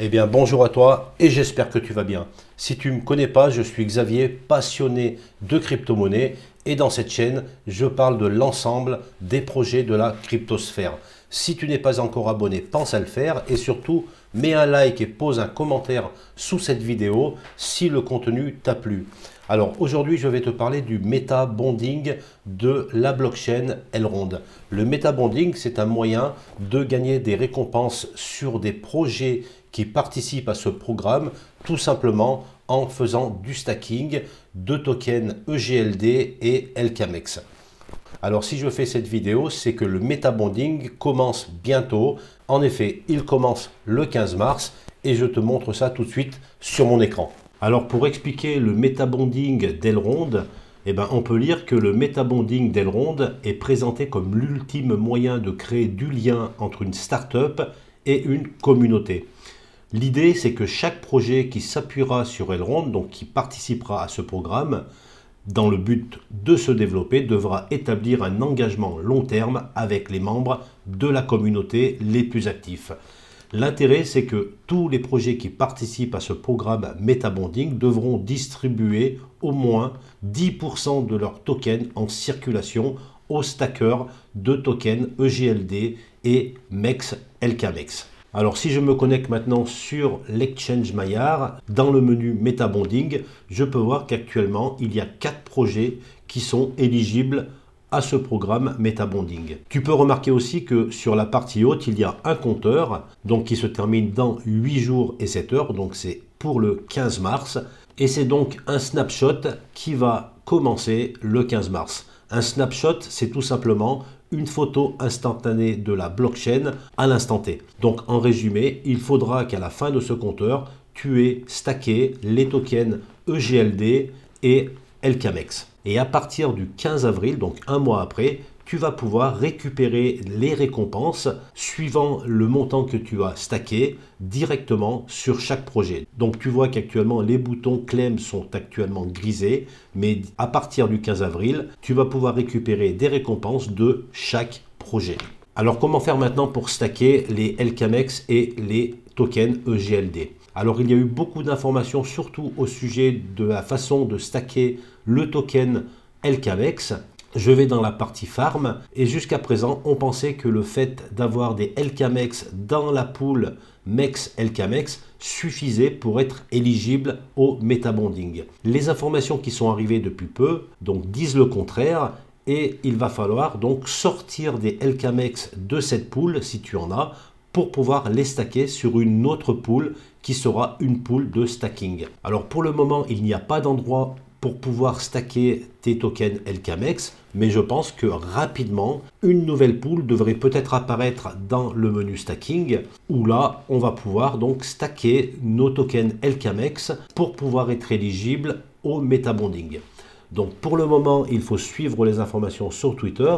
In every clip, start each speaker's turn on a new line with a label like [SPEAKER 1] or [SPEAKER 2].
[SPEAKER 1] Eh bien bonjour à toi et j'espère que tu vas bien. Si tu ne me connais pas, je suis Xavier, passionné de crypto-monnaie et dans cette chaîne, je parle de l'ensemble des projets de la cryptosphère. Si tu n'es pas encore abonné, pense à le faire et surtout, mets un like et pose un commentaire sous cette vidéo si le contenu t'a plu. Alors aujourd'hui, je vais te parler du meta-bonding de la blockchain Elrond. Le meta-bonding, c'est un moyen de gagner des récompenses sur des projets qui participent à ce programme, tout simplement en faisant du stacking de tokens EGLD et LKMex. Alors si je fais cette vidéo, c'est que le meta-bonding commence bientôt. En effet, il commence le 15 mars et je te montre ça tout de suite sur mon écran. Alors pour expliquer le meta-bonding d'Elrond, on peut lire que le meta-bonding d'Elrond est présenté comme l'ultime moyen de créer du lien entre une start-up et une communauté. L'idée, c'est que chaque projet qui s'appuiera sur Elrond, donc qui participera à ce programme, dans le but de se développer, devra établir un engagement long terme avec les membres de la communauté les plus actifs. L'intérêt, c'est que tous les projets qui participent à ce programme meta-bonding devront distribuer au moins 10% de leurs tokens en circulation aux stackers de tokens EGLD et MEX LKMex. Alors si je me connecte maintenant sur l'exchange Maillard, dans le menu meta-bonding, je peux voir qu'actuellement il y a 4 projets qui sont éligibles à ce programme meta-bonding. Tu peux remarquer aussi que sur la partie haute, il y a un compteur donc qui se termine dans 8 jours et 7 heures, donc c'est pour le 15 mars. Et c'est donc un snapshot qui va commencer le 15 mars. Un snapshot, c'est tout simplement une photo instantanée de la blockchain à l'instant T. Donc en résumé, il faudra qu'à la fin de ce compteur, tu aies stacké les tokens EGLD et LKMex. Et à partir du 15 avril, donc un mois après, tu vas pouvoir récupérer les récompenses suivant le montant que tu as stacké directement sur chaque projet. Donc tu vois qu'actuellement les boutons claim sont actuellement grisés, mais à partir du 15 avril, tu vas pouvoir récupérer des récompenses de chaque projet. Alors comment faire maintenant pour stacker les LKMex et les tokens EGLD? Alors il y a eu beaucoup d'informations surtout au sujet de la façon de stacker le token LKMex. Je vais dans la partie farm et jusqu'à présent on pensait que le fait d'avoir des LKMex dans la pool MEX LKMex suffisait pour être éligible au meta-bonding. Les informations qui sont arrivées depuis peu donc disent le contraire et il va falloir donc sortir des LKMex de cette pool si tu en as pour pouvoir les stacker sur une autre pool qui sera une pool de stacking. Alors pour le moment il n'y a pas d'endroit pour pouvoir stacker tes tokens LKMex, mais je pense que rapidement, une nouvelle pool devrait peut-être apparaître dans le menu stacking, où là, on va pouvoir donc stacker nos tokens LKMex pour pouvoir être éligible au meta-bonding. Donc pour le moment, il faut suivre les informations sur Twitter,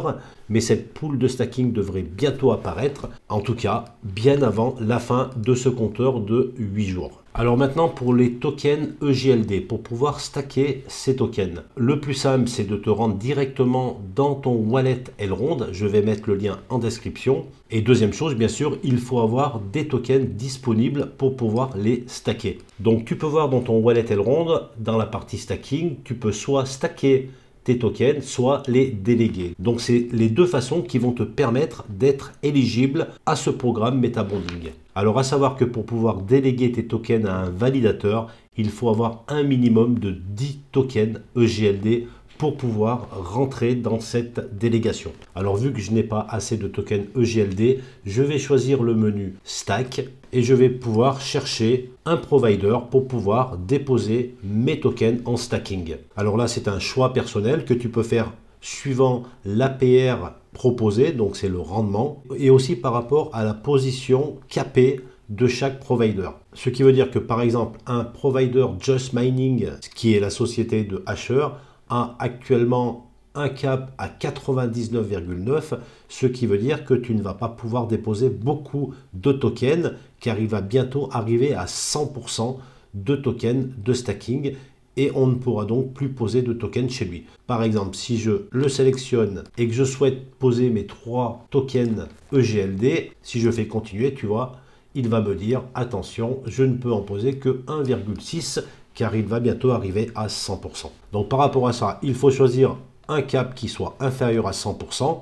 [SPEAKER 1] mais cette pool de stacking devrait bientôt apparaître, en tout cas bien avant la fin de ce compteur de 8 jours. Alors maintenant pour les tokens EGLD, pour pouvoir stacker ces tokens, le plus simple c'est de te rendre directement dans ton wallet Elrond, je vais mettre le lien en description. Et deuxième chose, bien sûr, il faut avoir des tokens disponibles pour pouvoir les stacker. Donc tu peux voir dans ton wallet Elrond, dans la partie stacking, tu peux soit stacker tes tokens, soit les déléguer. Donc c'est les deux façons qui vont te permettre d'être éligible à ce programme meta-bonding. Alors à savoir que pour pouvoir déléguer tes tokens à un validateur, il faut avoir un minimum de 10 tokens EGLD pour pouvoir rentrer dans cette délégation. Alors vu que je n'ai pas assez de tokens EGLD, je vais choisir le menu Stack et je vais pouvoir chercher un provider pour pouvoir déposer mes tokens en stacking. Alors là, c'est un choix personnel que tu peux faire suivant l'APR proposé, donc c'est le rendement, et aussi par rapport à la position capée de chaque provider. Ce qui veut dire que par exemple, un provider Just Mining, qui est la société de Hasher, a actuellement un cap à 99,9, ce qui veut dire que tu ne vas pas pouvoir déposer beaucoup de tokens car il va bientôt arriver à 100% de tokens de stacking et on ne pourra donc plus poser de tokens chez lui. Par exemple, si je le sélectionne et que je souhaite poser mes 3 tokens EGLD, si je fais continuer, tu vois, il va me dire attention, je ne peux en poser que 1,6 car il va bientôt arriver à 100%. Donc par rapport à ça, il faut choisir un cap qui soit inférieur à 100%.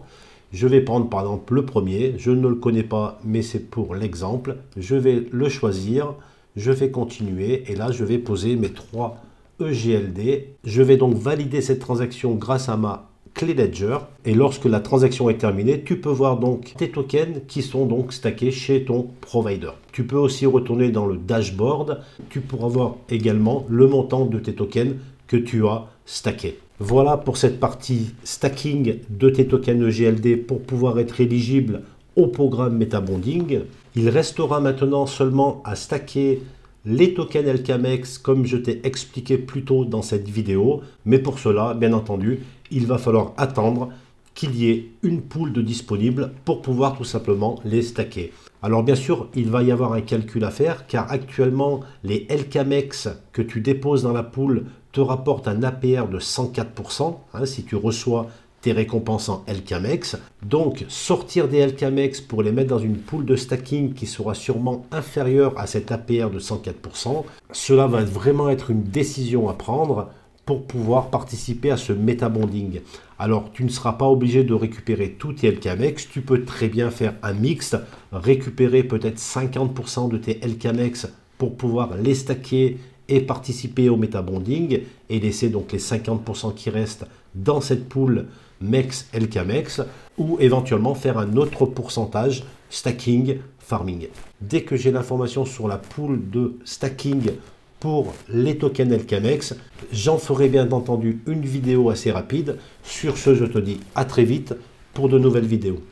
[SPEAKER 1] Je vais prendre par exemple le premier, je ne le connais pas mais c'est pour l'exemple. Je vais le choisir, je vais continuer et là je vais poser mes 3 EGLD. Je vais donc valider cette transaction grâce à ma clé Ledger et lorsque la transaction est terminée, tu peux voir donc tes tokens qui sont donc stackés chez ton provider. Tu peux aussi retourner dans le dashboard, tu pourras voir également le montant de tes tokens que tu as stackés. Voilà pour cette partie stacking de tes tokens EGLD pour pouvoir être éligible au programme MetaBonding. Il restera maintenant seulement à stacker les tokens LKMX comme je t'ai expliqué plus tôt dans cette vidéo. Mais pour cela, bien entendu, il va falloir attendre qu'il y ait une pool de disponibles pour pouvoir tout simplement les stacker. Alors bien sûr, il va y avoir un calcul à faire car actuellement, les LKMX que tu déposes dans la pool te rapportent un APR de 104% si tu reçois tes récompenses en LKMX. Donc sortir des LKMX pour les mettre dans une pool de stacking qui sera sûrement inférieure à cet APR de 104%, cela va vraiment être une décision à prendre pour pouvoir participer à ce MetaBonding. Alors tu ne seras pas obligé de récupérer tous tes LKMX, tu peux très bien faire un mixte, récupérer peut-être 50% de tes LKMX pour pouvoir les stacker et participer au MetaBonding et laisser donc les 50% qui restent dans cette pool MEX LKMX ou éventuellement faire un autre pourcentage stacking farming. Dès que j'ai l'information sur la pool de stacking pour les tokens LKMX, j'en ferai bien entendu une vidéo assez rapide. Sur ce, je te dis à très vite pour de nouvelles vidéos.